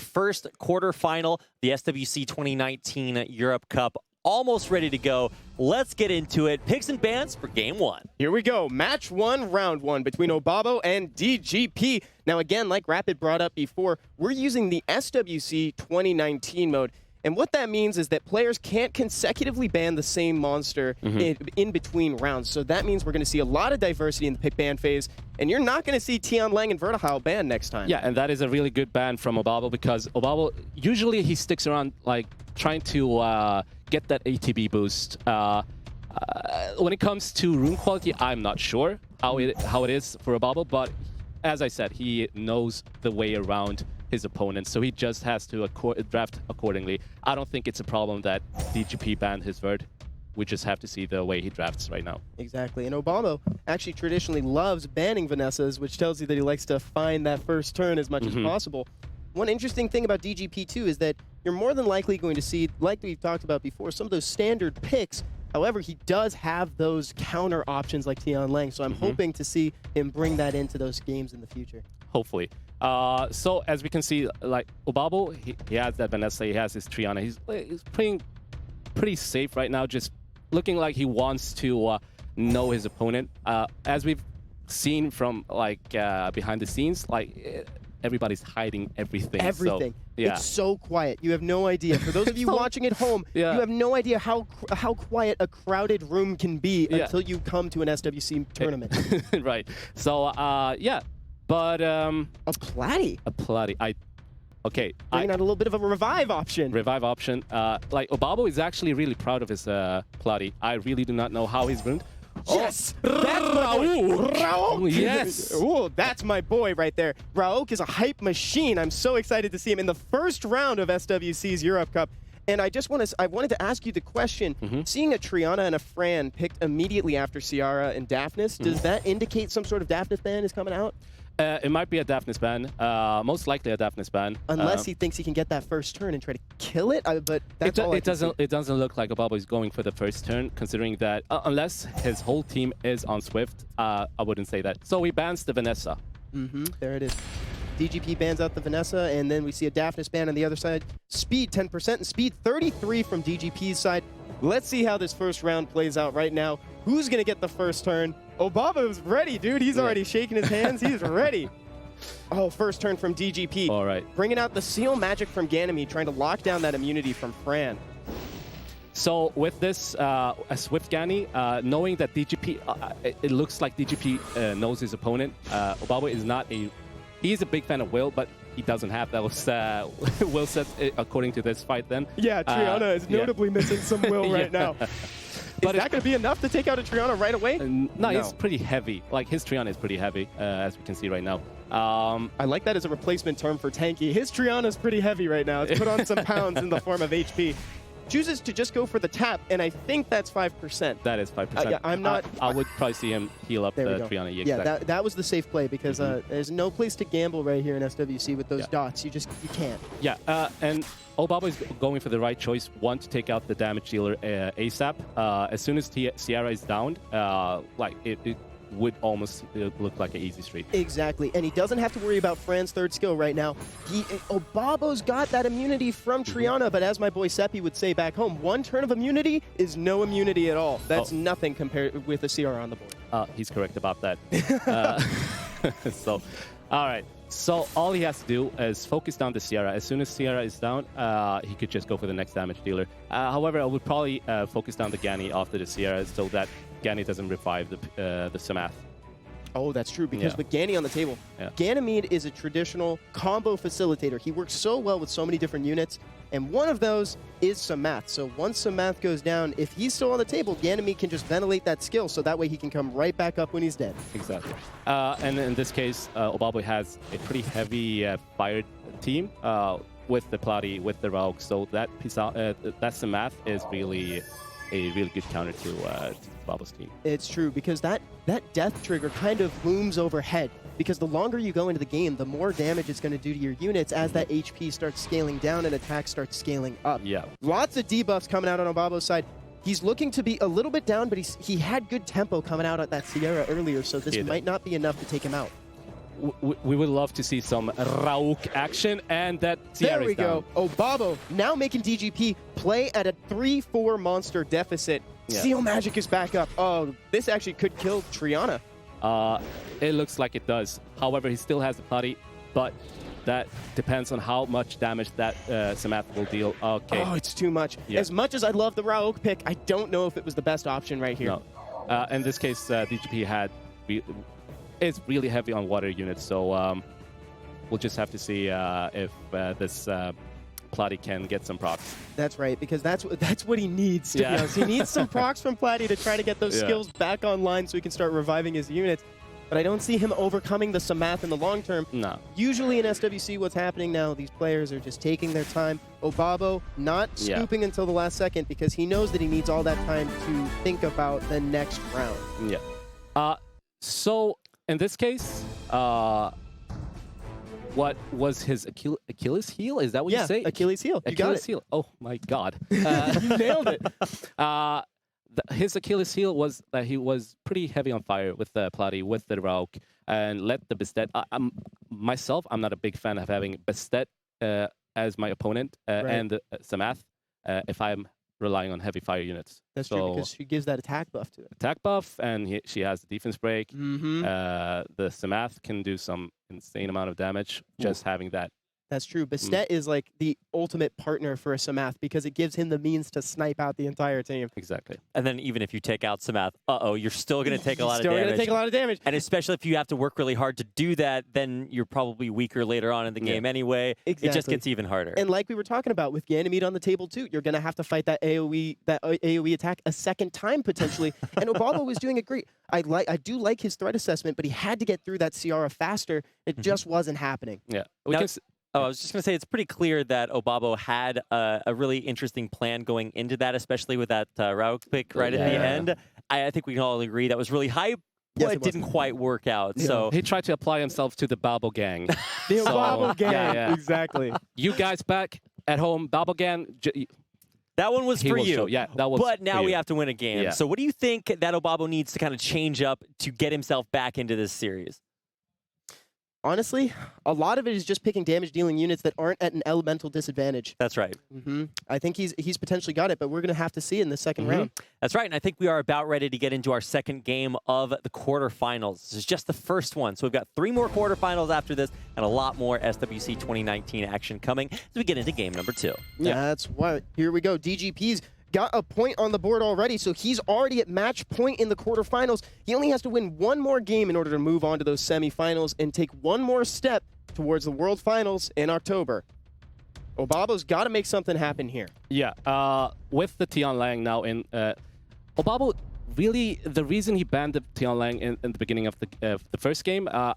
first quarterfinal, the SWC 2019 Europe Cup. Almost ready to go. Let's get into it. Picks and bans for game one. Here we go. Match one, round one between Obabo and DGP. Now, again, like Rapid brought up before, we're using the SWC 2019 mode. And what that means is that players can't consecutively ban the same monster in between rounds. So that means we're going to see a lot of diversity in the pick ban phase, and you're not going to see Tian Lang and Vertihile banned next time. Yeah, and that is a really good ban from Obabo, because Obabo, usually he sticks around like trying to get that ATB boost. When it comes to rune quality, I'm not sure how it is for Obabo, but as I said, he knows the way around his opponent, so he just has to draft accordingly. I don't think it's a problem that DGP banned his Vert. We just have to see the way he drafts right now. Exactly, and Obabo actually traditionally loves banning Vanessas, which tells you that he likes to find that first turn as much as possible. One interesting thing about DGP too is that you're more than likely going to see, like we've talked about before, some of those standard picks. However, he does have those counter options like Tian Lang, so I'm hoping to see him bring that into those games in the future. Hopefully. So as we can see, like Obabo, he has that Vanessa, he has his Triana. He's playing pretty safe right now, just looking like he wants to know his opponent. As we've seen from like behind the scenes, like everybody's hiding everything. Everything. So, yeah. It's so quiet. You have no idea. For those of you watching at home, you have no idea how quiet a crowded room can be until you come to an SWC tournament. Right. So yeah. But a Platy. A Platy. Okay. Bringing out a little bit of a revive option. Revive option. Like Obabo is actually really proud of his Platy. I really do not know how he's ruined. Yes! That's my boy! Rauk! Yes! Ooh, that's my boy right there. Rauk is a hype machine. I'm so excited to see him in the first round of SWC's Europe Cup. And I wanted to ask you the question, seeing a Triana and a Fran picked immediately after Ciara and Daphnis, does that indicate some sort of Daphnis ban is coming out? It might be a Daphnis ban. Most likely a Daphnis ban. Unless he thinks he can get that first turn and try to kill it, but that's all it doesn't look like Obabo is going for the first turn, considering that unless his whole team is on Swift, I wouldn't say that. So he bans the Vanessa. There it is. DGP bans out the Vanessa, and then we see a Daphnis ban on the other side. Speed 10% and speed 33 from DGP's side. Let's see how this first round plays out right now. Who's going to get the first turn? Obabo's ready, dude. He's already shaking his hands. He's ready. Oh, first turn from DGP. All right. Bringing out the Seal Magic from Ganymede, trying to lock down that immunity from Fran. So with this, a Swift Gani, knowing that DGP, it looks like DGP knows his opponent. Obabo is not a... He's a big fan of Will, but he doesn't have those Will sets according to this fight then. Yeah, Triana is notably missing some Will right now. But is that going to be enough to take out a Triana right away? No, he's pretty heavy. Like, his Triana is pretty heavy, as we can see right now. I like that as a replacement term for tanky. His Triana is pretty heavy right now. It's put on some pounds in the form of HP. Chooses to just go for the tap, and I think that's 5%. That is 5%. Yeah, I'm not... I would probably see him heal up the Triana. Yeah, that was the safe play, because there's no place to gamble right here in SWC with those dots. You can't. Yeah, and Obabo is going for the right choice. One, to take out the damage dealer ASAP. As soon as Ciara is downed, like it would almost look like an easy streak. Exactly, and he doesn't have to worry about Fran's third skill right now. Obabo's got that immunity from Triana, but as my boy Seppi would say back home, one turn of immunity is no immunity at all. That's nothing compared with a CR on the board. He's correct about that. So, all right. So all he has to do is focus down the Ciara. As soon as Ciara is down, he could just go for the next damage dealer. However, I would probably focus down the Gani after the Ciara so that Gani doesn't revive the Samath. Oh, that's true, because with Gani on the table, Ganymede is a traditional combo facilitator. He works so well with so many different units, and one of those is Samath. So once Samath goes down, if he's still on the table, Ganymede can just ventilate that skill, so that way he can come right back up when he's dead. Exactly. And in this case, Obabo has a pretty heavy fired team with the Platy, with the Rauk, so that Samath is really a really good counter to Obabo's team. It's true, because that death trigger kind of looms overhead, because the longer you go into the game, the more damage it's going to do to your units as that HP starts scaling down and attack starts scaling up. Yeah. Lots of debuffs coming out on Obabo's side. He's looking to be a little bit down, but he had good tempo coming out at that Ciara earlier, so this might not be enough to take him out. we would love to see some Rauk action, and that There Sierra we is down. go. Obabo now making DGP play at a 3-4 monster deficit. Yeah. Seal Magic is back up. Oh, this actually could kill Triana. It looks like it does. However, he still has the Platy, but that depends on how much damage that Samath will deal. Okay. Oh, it's too much. Yeah. As much as I love the Rauk pick, I don't know if it was the best option right here. No. In this case, DGP is really heavy on water units, so we'll just have to see if this Platy can get some procs. That's right, because that's what he needs, to be honest. He needs some procs from Platy to try to get those skills back online so he can start reviving his units. But I don't see him overcoming the Samath in the long term. No. Usually in SWC, what's happening now, these players are just taking their time. Obabo not scooping until the last second because he knows that he needs all that time to think about the next round. Yeah. So in this case, what was his Achilles heel? Is that what you say? Achilles heel. You got it. Heel. Oh my God. You nailed it. His Achilles heel was that he was pretty heavy on fire with the Platy, with the Rauk, and let the Bastet. Myself, I'm not a big fan of having Bastet as my opponent and Samath if I'm relying on heavy fire units. That's true, because she gives that attack buff to it. Attack buff, and she has the defense break. Mm-hmm. The Samath can do some insane amount of damage just having that. That's true. Bastet is like the ultimate partner for a Samath because it gives him the means to snipe out the entire team. Exactly. And then even if you take out Samath, you're still going to take a lot of damage. Still going to take a lot of damage. And especially if you have to work really hard to do that, then you're probably weaker later on in the game anyway. Exactly. It just gets even harder. And like we were talking about with Ganymede on the table too, you're going to have to fight that AoE attack a second time potentially. And Obabo was doing it great. I do like his threat assessment, but he had to get through that Ciara faster. It just wasn't happening. Yeah. I was just going to say, it's pretty clear that Obabo had a really interesting plan going into that, especially with that Rauk pick right at the end. I think we can all agree that was really hype, but it didn't quite work out. Yeah. So he tried to apply himself to the Babel gang. The Obabo gang, exactly. You guys back at home, Babel gang. That one was for you. Yeah, that was. But now we have to win a game. Yeah. So what do you think that Obabo needs to kind of change up to get himself back into this series? Honestly, a lot of it is just picking damage-dealing units that aren't at an elemental disadvantage. That's right. I think he's potentially got it, but we're going to have to see in the second round. That's right, and I think we are about ready to get into our second game of the quarterfinals. This is just the first one, so we've got 3 more quarterfinals after this and a lot more SWC 2019 action coming as we get into game number 2. Yeah, that's what. Here we go. DGP's got a point on the board already, so he's already at match point in the quarterfinals. He only has to win one more game in order to move on to those semifinals and take one more step towards the World Finals in October. Obabo's got to make something happen here. Yeah, with the Tian Lang now in... Obabo, really, the reason he banned the Tian Lang in the beginning of the first game, I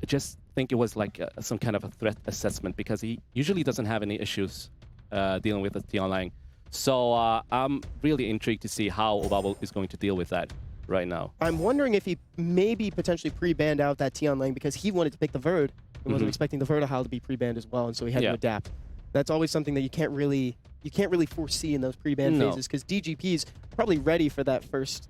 just think it was like some kind of a threat assessment because he usually doesn't have any issues dealing with the Tian Lang. So I'm really intrigued to see how Obabo is going to deal with that right now. I'm wondering if he maybe potentially pre-banned out that Tian Lang because he wanted to pick the Verd. He wasn't expecting the Vertihile to be pre-banned as well, and so he had to adapt. That's always something that you can't really foresee in those pre-ban phases because DGP's probably ready for that first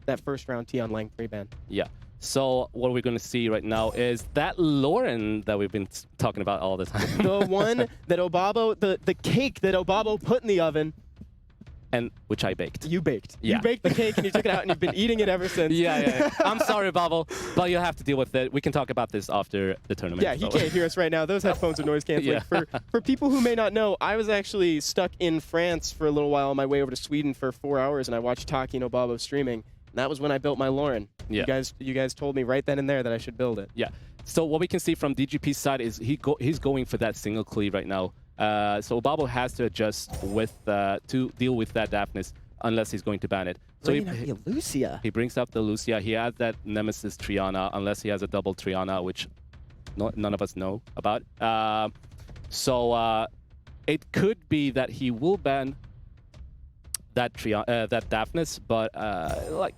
round Tian Lang pre-ban. Yeah. So what we're going to see right now is that Lauren that we've been talking about all the time. The one that Obabo, the cake that Obabo put in the oven. And which I baked. You baked. Yeah. You baked the cake and you took it out and you've been eating it ever since. Yeah. I'm sorry, Babel, but you'll have to deal with it. We can talk about this after the tournament. Yeah, he can't hear us right now. Those headphones are noise canceling. For people who may not know, I was actually stuck in France for a little while on my way over to Sweden for 4 hours, and I watched Taki and Obabo streaming. And that was when I built my Lauren. Yeah. You guys told me right then and there that I should build it. Yeah. So what we can see from DGP's side is he's going for that single cleave right now. So Obabo has to adjust with to deal with that Daphnis unless he's going to ban it. So Lucia. He brings up the Lucia. He has that Nemesis Triana unless he has a double Triana, which none of us know about. So it could be that he will ban that Daphnis, but like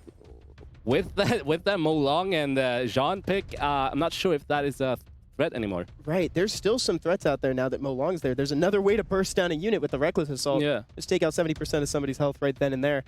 with that Molong and Jean pick, I'm not sure if that is a threat anymore. Right, there's still some threats out there now that Molong's there. There's another way to burst down a unit with the Reckless Assault. Yeah. Just take out 70% of somebody's health right then and there.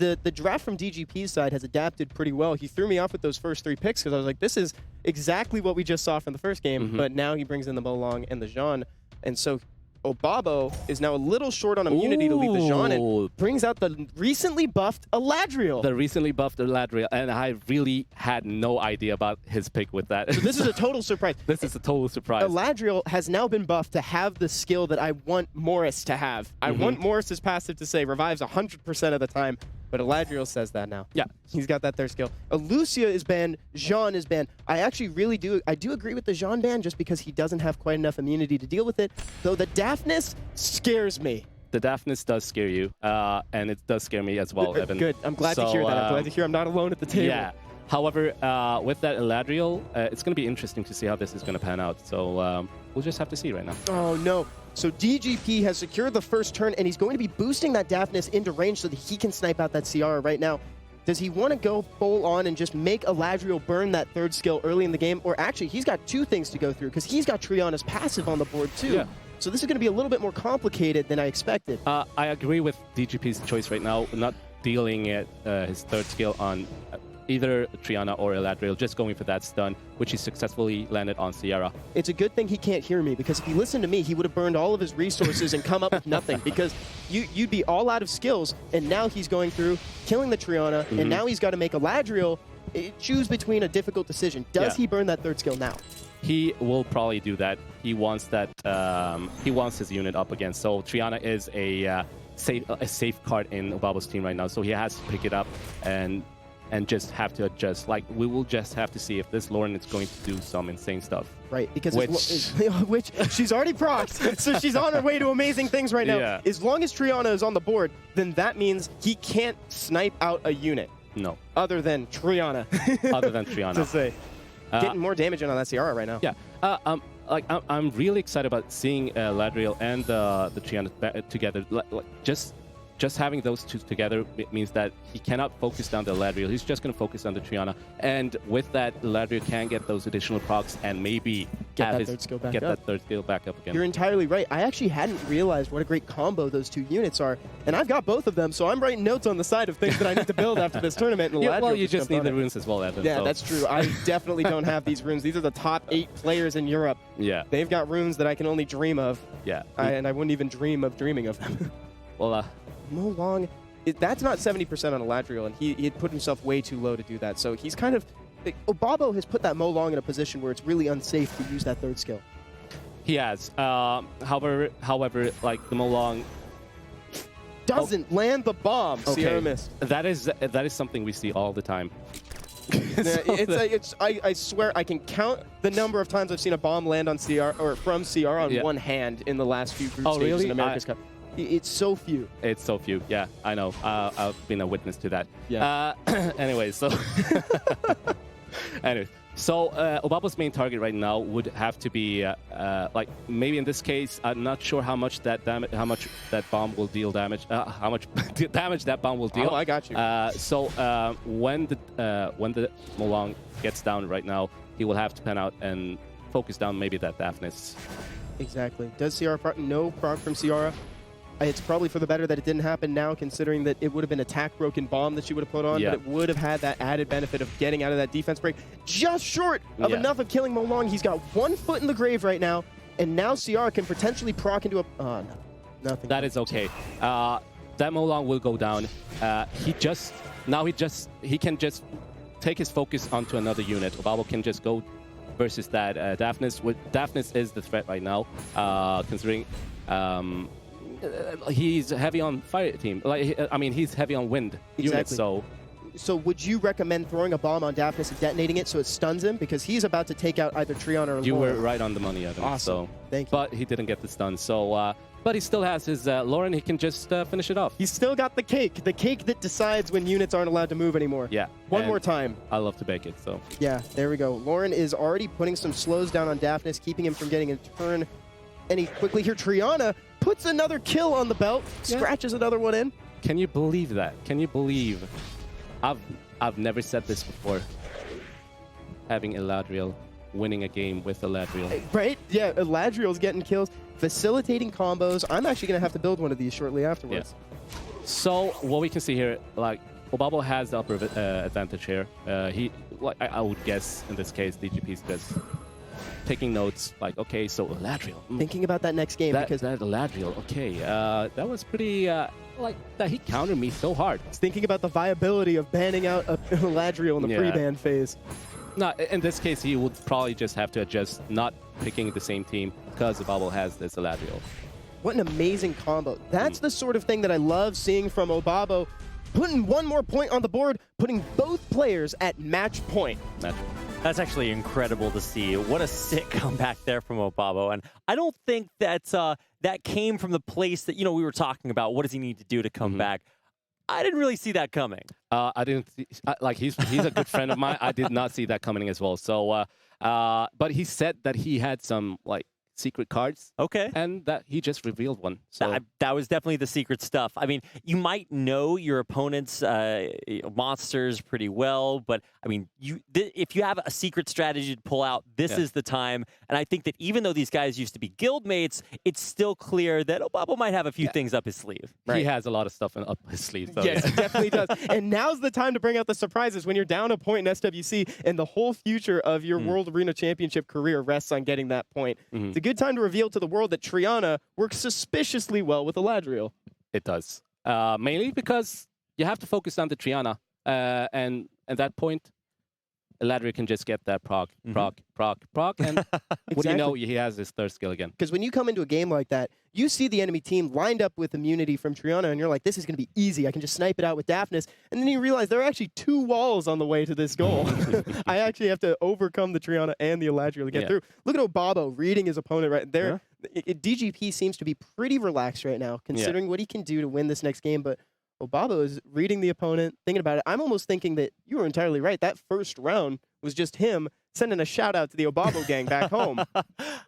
the draft from DGP's side has adapted pretty well. He threw me off with those first 3 picks because I was like, this is exactly what we just saw from the first game, but now he brings in the Molong and the Jean, and so Obabo is now a little short on immunity to leave the Jean and brings out the recently buffed Eladriel. The recently buffed Eladriel, and I really had no idea about his pick with that. So this is a total surprise. This is a total surprise. Eladriel has now been buffed to have the skill that I want Morris to have. I want Morris's passive to say revives 100% of the time, but Eladriel says that now. Yeah. He's got that third skill. Lucia is banned. Jean is banned. I actually really do agree with the Jean ban just because he doesn't have quite enough immunity to deal with it, though the Daphnis scares me. The Daphnis does scare you, and it does scare me as well, Evan. Good. I'm glad to hear that. I'm glad to hear I'm not alone at the table. Yeah. However, with that Eladriel, it's going to be interesting to see how this is going to pan out. So we'll just have to see right now. Oh, no. So DGP has secured the first turn, and he's going to be boosting that Daphnis into range so that he can snipe out that Ciara right now. Does he want to go full on and just make Eladriel burn that third skill early in the game? Or actually, he's got 2 things to go through because he's got Triana's passive on the board too. Yeah. So this is going to be a little bit more complicated than I expected. I agree with DGP's choice right now, not dealing his third skill on either Triana or Eladriel, just going for that stun, which he successfully landed on Ciara. It's a good thing he can't hear me, because if he listened to me, he would have burned all of his resources and come up with nothing, because you'd be all out of skills, and now he's going through, killing the Triana, and now he's got to make Eladriel choose between a difficult decision. Does he burn that third skill now? He will probably do that. He wants that. He wants his unit up again. So Triana is a safe card in Obabo's team right now, so he has to pick it up and just have to adjust. Like, we will just have to see if this Lauren is going to do some insane stuff. Right, because which she's already procced, so she's on her way to amazing things right now. Yeah. As long as Triana is on the board, then that means he can't snipe out a unit. No. Other than Triana. Other than Triana. To say. Getting more damage in on that Ciara right now. Yeah. I'm really excited about seeing Ladriel and the Triana together. Just having those 2 together means that he cannot focus down the Ladriel. He's just going to focus on the Triana. And with that, Ladriel can get those additional procs and maybe get that third skill back up again. You're entirely right. I actually hadn't realized what a great combo those 2 units are. And I've got both of them, so I'm writing notes on the side of things that I need to build after this tournament. And well, you just need the runes as well, Evan. Yeah, so. that's true. I definitely don't have these runes. These are the top 8 players in Europe. Yeah. They've got runes that I can only dream of. Yeah. And I wouldn't even dream of dreaming of them. Well, Molong, that's not 70% on Eladriel, and he had put himself way too low to do that. So he's kind of... Obabo has put that Molong in a position where it's really unsafe to use that third skill. He has. However, like, the Molong doesn't land the bomb. Okay. Ciara missed. That is something we see all the time. I swear I can count the number of times I've seen a bomb land on Ciara or from Ciara on one hand in the last few group stages in America's Cup. It's so few. It's so few. Yeah, I know. I've been a witness to that. Yeah. Anyway, so Obabo's main target right now would have to be like, maybe in this case, I'm not sure how much that bomb will deal damage. How much damage that bomb will deal. Oh, I got you. When the Molong gets down right now, he will have to pan out and focus down maybe that Daphnis. Exactly. Does Ciara proc? No proc from Ciara. It's probably for the better that it didn't happen now, considering that it would have been a tack-broken bomb that she would have put on, but it would have had that added benefit of getting out of that defense break just short of enough of killing Molong. He's got 1 foot in the grave right now, and now Ciara can potentially proc into a... no, nothing. That is okay. That Molong will go down. He can just take his focus onto another unit. Obabo can just go versus that Daphnis. Daphnis is the threat right now, considering... he's heavy on fire team. He's heavy on wind units. So would you recommend throwing a bomb on Daphnis and detonating it so it stuns him? Because he's about to take out either Triana or You Lauren. were right on the money, Evan. Awesome. Thank you. But he didn't get the stun. So, but he still has his Lauren. He can just finish it off. He's still got the cake that decides when units aren't allowed to move anymore. Yeah. One more time. I love to bake it. So. Yeah. There we go. Lauren is already putting some slows down on Daphnis, keeping him from getting a turn. And he quickly here. Triana puts another kill on the belt, scratches another one in. Can you believe that? Can you believe? I've never said this before. Having Eladriel winning a game with Eladriel. Right? Yeah, Eladriel's getting kills, facilitating combos. I'm actually going to have to build one of these shortly afterwards. Yeah. So what we can see here, like, Obabo has the upper advantage here. I would guess in this case, DGP is just taking notes. Like, okay, so Eladriel. Thinking about that next game because that Eladriel. Okay, that was pretty like that. He countered me so hard. Thinking about the viability of banning out Eladriel in the pre-ban phase. No, in this case, he would probably just have to adjust not picking the same team because Obabo has this Eladriel. What an amazing combo. That's the sort of thing that I love seeing from Obabo. Putting one more point on the board, putting both players at match point. That's actually incredible to see. What a sick comeback there from Obabo. And I don't think that's, that came from the place that, we were talking about. What does he need to do to come back? I didn't really see that coming. I didn't see, like, he's a good friend of mine. I did not see that coming as well. So, but he said that he had some, like, secret cards. Okay. And that he just revealed one. So that was definitely the secret stuff. I mean, you might know your opponent's monsters pretty well, but I mean, if you have a secret strategy to pull out, this is the time. And I think that even though these guys used to be guild mates, it's still clear that Obabo might have a few things up his sleeve. Right? He has a lot of stuff up his sleeve. So yes, he definitely does. And now's the time to bring out the surprises when you're down a point in SWC and the whole future of your World Arena Championship career rests on getting that point. It's a good time to reveal to the world that Triana works suspiciously well with Eladriel. It does. Mainly because you have to focus on the Triana. And at that point, Eladriel can just get that proc, and what do you know, he has his third skill again. Because when you come into a game like that, you see the enemy team lined up with immunity from Triana, and you're like, this is going to be easy. I can just snipe it out with Daphnis. And then you realize there are actually 2 walls on the way to this goal. I actually have to overcome the Triana and the Eladriel to get through. Look at Obabo reading his opponent right there. DGP seems to be pretty relaxed right now, considering what he can do to win this next game. But Obabo is reading the opponent, thinking about it. I'm almost thinking that you were entirely right. That first round was just him sending a shout out to the Obabo gang back home.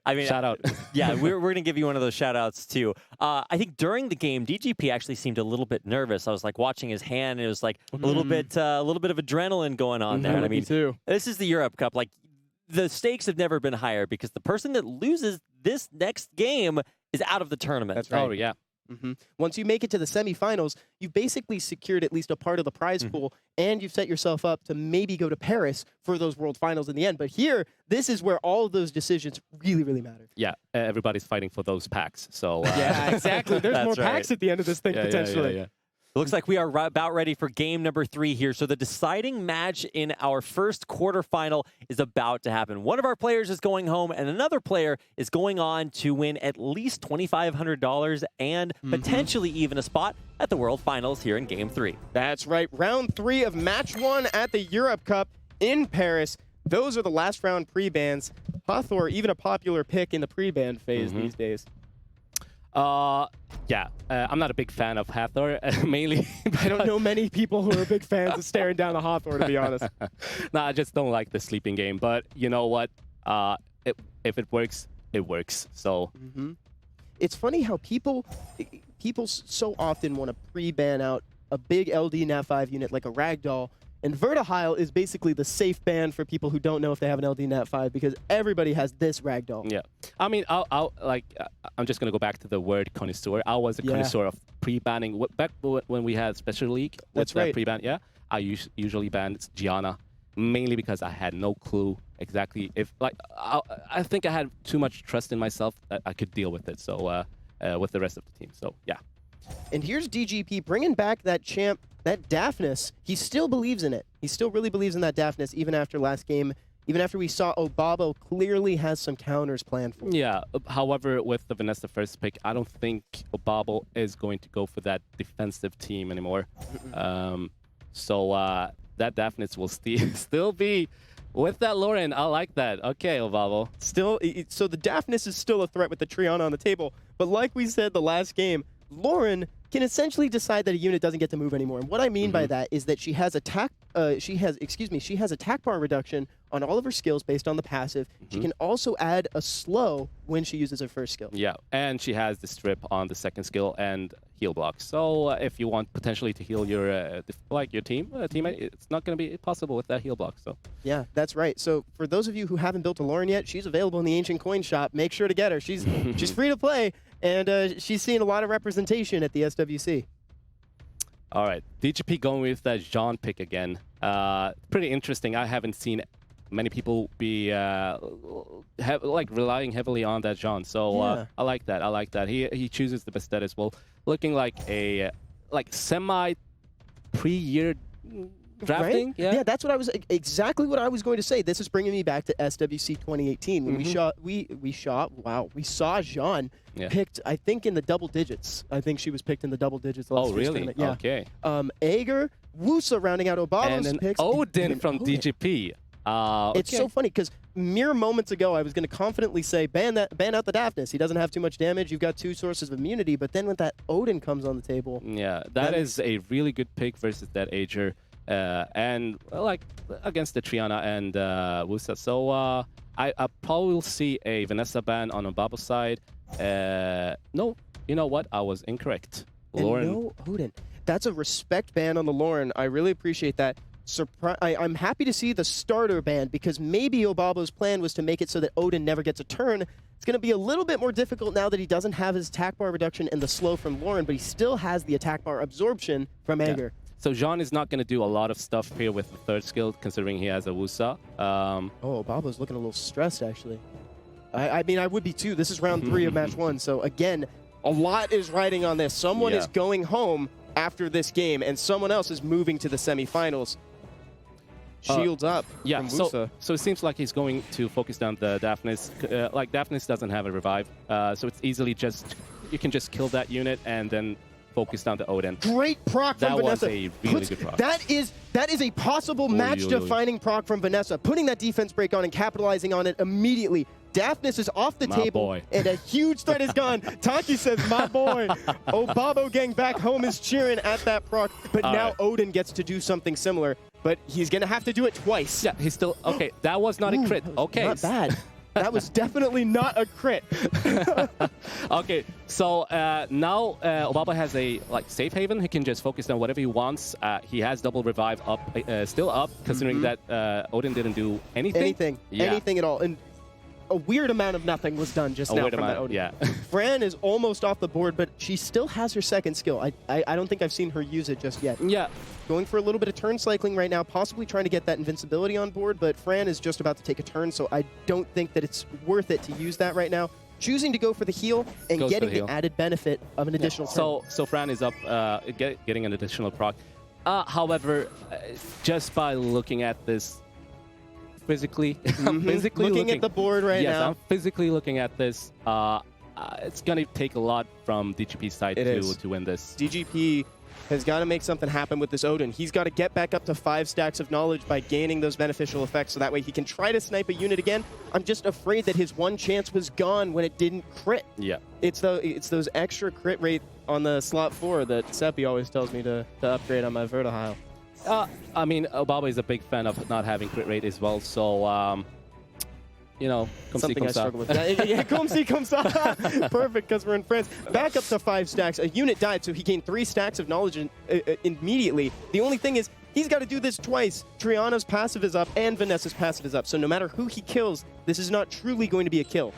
I mean, shout out. Yeah, we're going to give you one of those shout outs too. I think during the game, DGP actually seemed a little bit nervous. I was like watching his hand, and it was like a little bit of adrenaline going on there. And I mean, this is the Europe Cup. Like, the stakes have never been higher because the person that loses this next game is out of the tournament. That's right. Oh, yeah. Once you make it to the semifinals, you've basically secured at least a part of the prize pool, and you've set yourself up to maybe go to Paris for those World Finals in the end. But here, this is where all of those decisions really, really matter. Yeah, everybody's fighting for those packs. So yeah, exactly. There's more packs at the end of this thing, potentially. It looks like we are about ready for game number 3 here. So the deciding match in our first quarterfinal is about to happen. One of our players is going home, and another player is going on to win at least $2,500 and potentially even a spot at the World Finals here in game 3. That's right. Round 3 of match 1 at the Europe Cup in Paris. Those are the last round pre-bans. Hathor, even a popular pick in the pre-ban phase these days. Yeah, I'm not a big fan of Hathor, mainly. I don't know many people who are big fans of staring down the Hathor, to be honest. No, I just don't like the sleeping game. But you know what? If it works, it works. So it's funny how people so often want to pre-ban out a big LD Nat5 unit like a Ragdoll. And Vertihile is basically the safe ban for people who don't know if they have an LD Nat5 because everybody has this Ragdoll. Yeah. I mean, I'm just going to go back to the word connoisseur. I was a connoisseur of pre-banning. Back when we had Special League, that's right. Pre-ban, I usually banned Gianna, mainly because I had no clue exactly if, like, I think I had too much trust in myself that I could deal with it. So, with the rest of the team. So, yeah. And here's DGP bringing back that champ, that Daphnis. He still believes in it. He still really believes in that Daphnis, even after last game, even after we saw Obabo clearly has some counters planned for him. Yeah, however, with the Vanessa first pick, I don't think Obabo is going to go for that defensive team anymore. So that Daphnis will still be with that Lauren. I like that. Okay, Obabo. Still, so the Daphnis is still a threat with the Triana on the table. But like we said the last game, Lauren can essentially decide that a unit doesn't get to move anymore. And what I mean by that is that she has attack bar reduction on all of her skills based on the passive. She can also add a slow when she uses her first skill. Yeah, and she has the strip on the second skill and heal blocks. So if you want potentially to heal your teammate, it's not going to be possible with that heal block. So yeah, that's right. So for those of you who haven't built a Lauren yet, she's available in the Ancient Coin Shop. Make sure to get her. She's free to play, and she's seeing a lot of representation at the SWC. All right, DGP going with that Jean pick again. Pretty interesting. I haven't seen many people be relying heavily on that Jean. So I like that. I like that. He chooses the Bastet as well, looking like a semi pre-year drafting. Right? Yeah, that's what I was exactly what I was going to say. This is bringing me back to SWC 2018 when we saw Jean picked, I think, in the double digits. I think she was picked in the double digits. Oh, really? Yeah. Okay. Ager, Wusa rounding out Obabo's and picks. Odin from DGP. It's so funny because mere moments ago I was going to confidently say ban out the Daphnis. He doesn't have too much damage. You've got 2 sources of immunity. But then when that Odin comes on the table, yeah, that is a really good pick versus that Ager. And against the Triana and Wusa. So I probably will see a Vanessa ban on Obabo's side. No, you know what? I was incorrect. Lauren. No Odin. That's a respect ban on the Lauren. I really appreciate that. I'm happy to see the starter ban because maybe Obabo's plan was to make it so that Odin never gets a turn. It's going to be a little bit more difficult now that he doesn't have his attack bar reduction and the slow from Lauren, but he still has the attack bar absorption from Ager. So Jean is not going to do a lot of stuff here with the 3rd skill, considering he has a Wusa. Obabo's looking a little stressed, actually. I mean, I would be too. This is round 3 of match 1, so again, a lot is riding on this. Someone is going home after this game, and someone else is moving to the semifinals. Shields up from Wusa. So it seems like he's going to focus down the Daphnis. Daphnis doesn't have a revive, so it's easily you can just kill that unit and then focus down to Odin. Great proc from Vanessa. That was a really good proc. That is a possible match-defining proc from Vanessa. Putting that defense break on and capitalizing on it immediately. Daphnis is off the table, and a huge threat is gone. Taki says, my boy. Obabo gang back home is cheering at that proc, but now Odin gets to do something similar, but he's going to have to do it twice. Yeah, he's still... Okay, that was not a crit. Okay. Not bad. That was definitely not a crit. Okay, so now Obabo has a safe haven. He can just focus on whatever he wants. He has double revive up, still up, considering that Odin didn't do anything. Anything at all. And a weird amount of nothing was done just now from that Odin. Yeah. Fran is almost off the board, but she still has her 2nd skill. I don't think I've seen her use it just yet. Yeah. Going for a little bit of turn cycling right now, possibly trying to get that invincibility on board, but Fran is just about to take a turn, so I don't think that it's worth it to use that right now. Choosing to go for the heal and getting the added benefit of an additional turn. So Fran is up, getting an additional proc. However, just by looking at this physically, looking at the board right now. Yes, I'm physically looking at this. It's going to take a lot from DGP's side to win this. DGP has got to make something happen with this Odin. He's got to get back up to 5 stacks of knowledge by gaining those beneficial effects so that way he can try to snipe a unit again. I'm just afraid that his 1 chance was gone when it didn't crit. Yeah. It's those extra crit rate on the slot 4 that Seppi always tells me to upgrade on my Vertihile. I mean, Obabo is a big fan of not having crit rate as well, so, you know, something I struggle with. Yeah, come see, come saw. Perfect, because we're in France. Back up to 5 stacks. A unit died, so he gained 3 stacks of knowledge immediately. The only thing is, he's got to do this twice. Triana's passive is up, and Vanessa's passive is up. So no matter who he kills, this is not truly going to be a kill.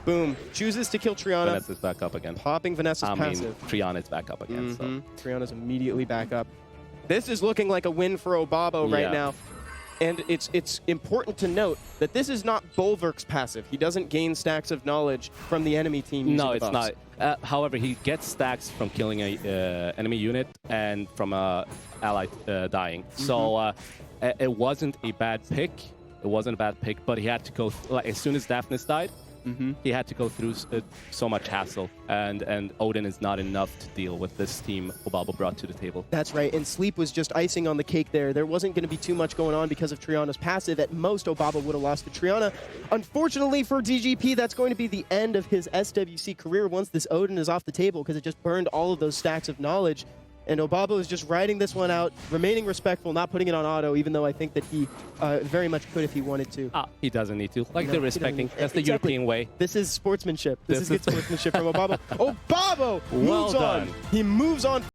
Boom. Chooses to kill Triana. Vanessa's back up again. Popping Vanessa's passive. I mean, Triana's back up again. So. Triana's immediately back up. This is looking like a win for Obabo right now. And it's important to note that this is not Bulwark's passive. He doesn't gain stacks of knowledge from the enemy team. No, it's not. However, he gets stacks from killing a enemy unit and from a ally dying. So it wasn't a bad pick. It wasn't a bad pick, but he had to go, as soon as Daphnis died, he had to go through so much hassle, and Odin is not enough to deal with this team Obabo brought to the table. That's right, and Sleep was just icing on the cake there. There wasn't going to be too much going on because of Triana's passive. At most, Obabo would have lost to Triana. Unfortunately for DGP, that's going to be the end of his SWC career once this Odin is off the table because it just burned all of those stacks of knowledge. And Obabo is just riding this one out, remaining respectful, not putting it on auto, even though I think that he very much could if he wanted to. He doesn't need to. They're respecting. That's the European way. This is sportsmanship. This is good sportsmanship from Obabo. Obabo moves well done. on. He moves on.